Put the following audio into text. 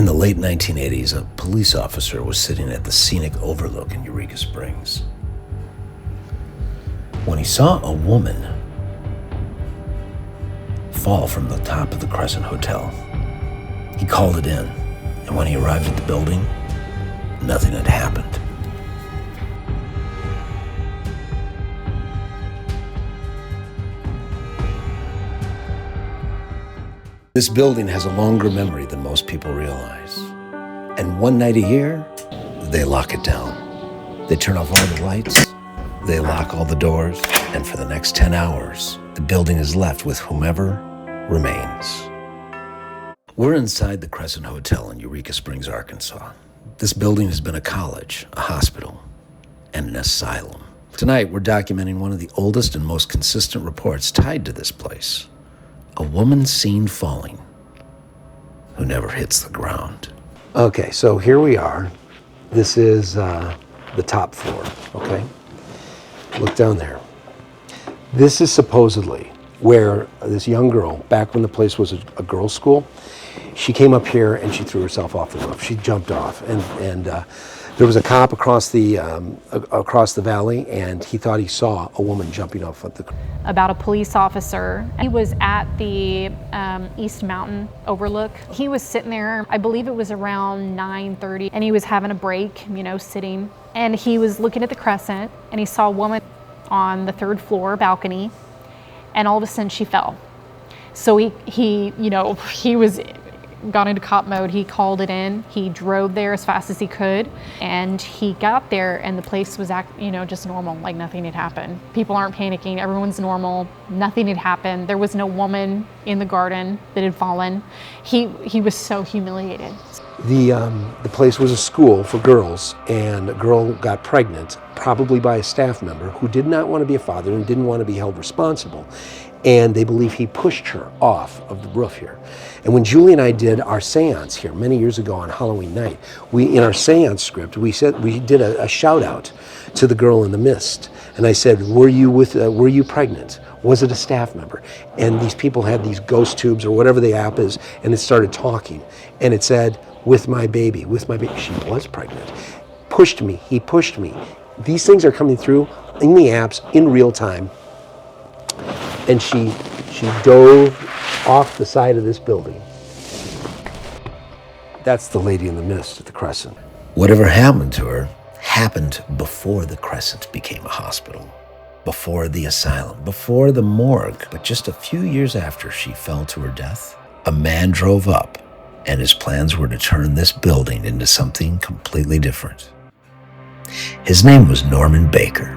In the late 1980s, a police officer was sitting at the scenic overlook in Eureka Springs when he saw a woman fall from the top of the Crescent Hotel. He called it in, and when he arrived at the building, nothing had happened. This building has a longer memory than most people realize. And one night a year, they lock it down. They turn off all the lights, they lock all the doors, and for the next 10 hours, the building is left with whomever remains. We're inside the Crescent Hotel in Eureka Springs, Arkansas. This building has been a college, a hospital, and an asylum. Tonight, we're documenting one of the oldest and most consistent reports tied to this place. A woman seen falling who never hits the ground. Okay, so here we are. This is the top floor, okay? Look down there. This is supposedly where this young girl, back when the place was a girls' school, she came up here and she threw herself off the roof. She jumped off, and there was a cop across the valley, and he thought he saw a woman jumping off of the. About a police officer. He was at the East Mountain overlook. He was sitting there, I believe it was around 9:30, and he was having a break, sitting. And he was looking at the Crescent, and he saw a woman on the 3rd floor balcony, and all of a sudden she fell. So he was got into cop mode. He called it in. He drove there as fast as he could, and he got there, and the place was just normal, like nothing had happened. People aren't panicking. Everyone's normal. Nothing had happened. There was no woman in the garden that had fallen. He was so humiliated. The place was a school for girls, and a girl got pregnant, probably by a staff member who did not want to be a father and didn't want to be held responsible. And they believe he pushed her off of the roof here. And when Julie and I did our seance here many years ago on Halloween night, in our seance script, we did a shout out to the girl in the mist. And I said, were you pregnant? Was it a staff member? And these people had these ghost tubes or whatever the app is, and it started talking. And it said, with my baby. She was pregnant. Pushed me, he pushed me. These things are coming through in the apps in real time. And she dove off the side of this building. That's the lady in the mist at the Crescent. Whatever happened to her happened before the Crescent became a hospital, before the asylum, before the morgue. But just a few years after she fell to her death, a man drove up, and his plans were to turn this building into something completely different. His name was Norman Baker.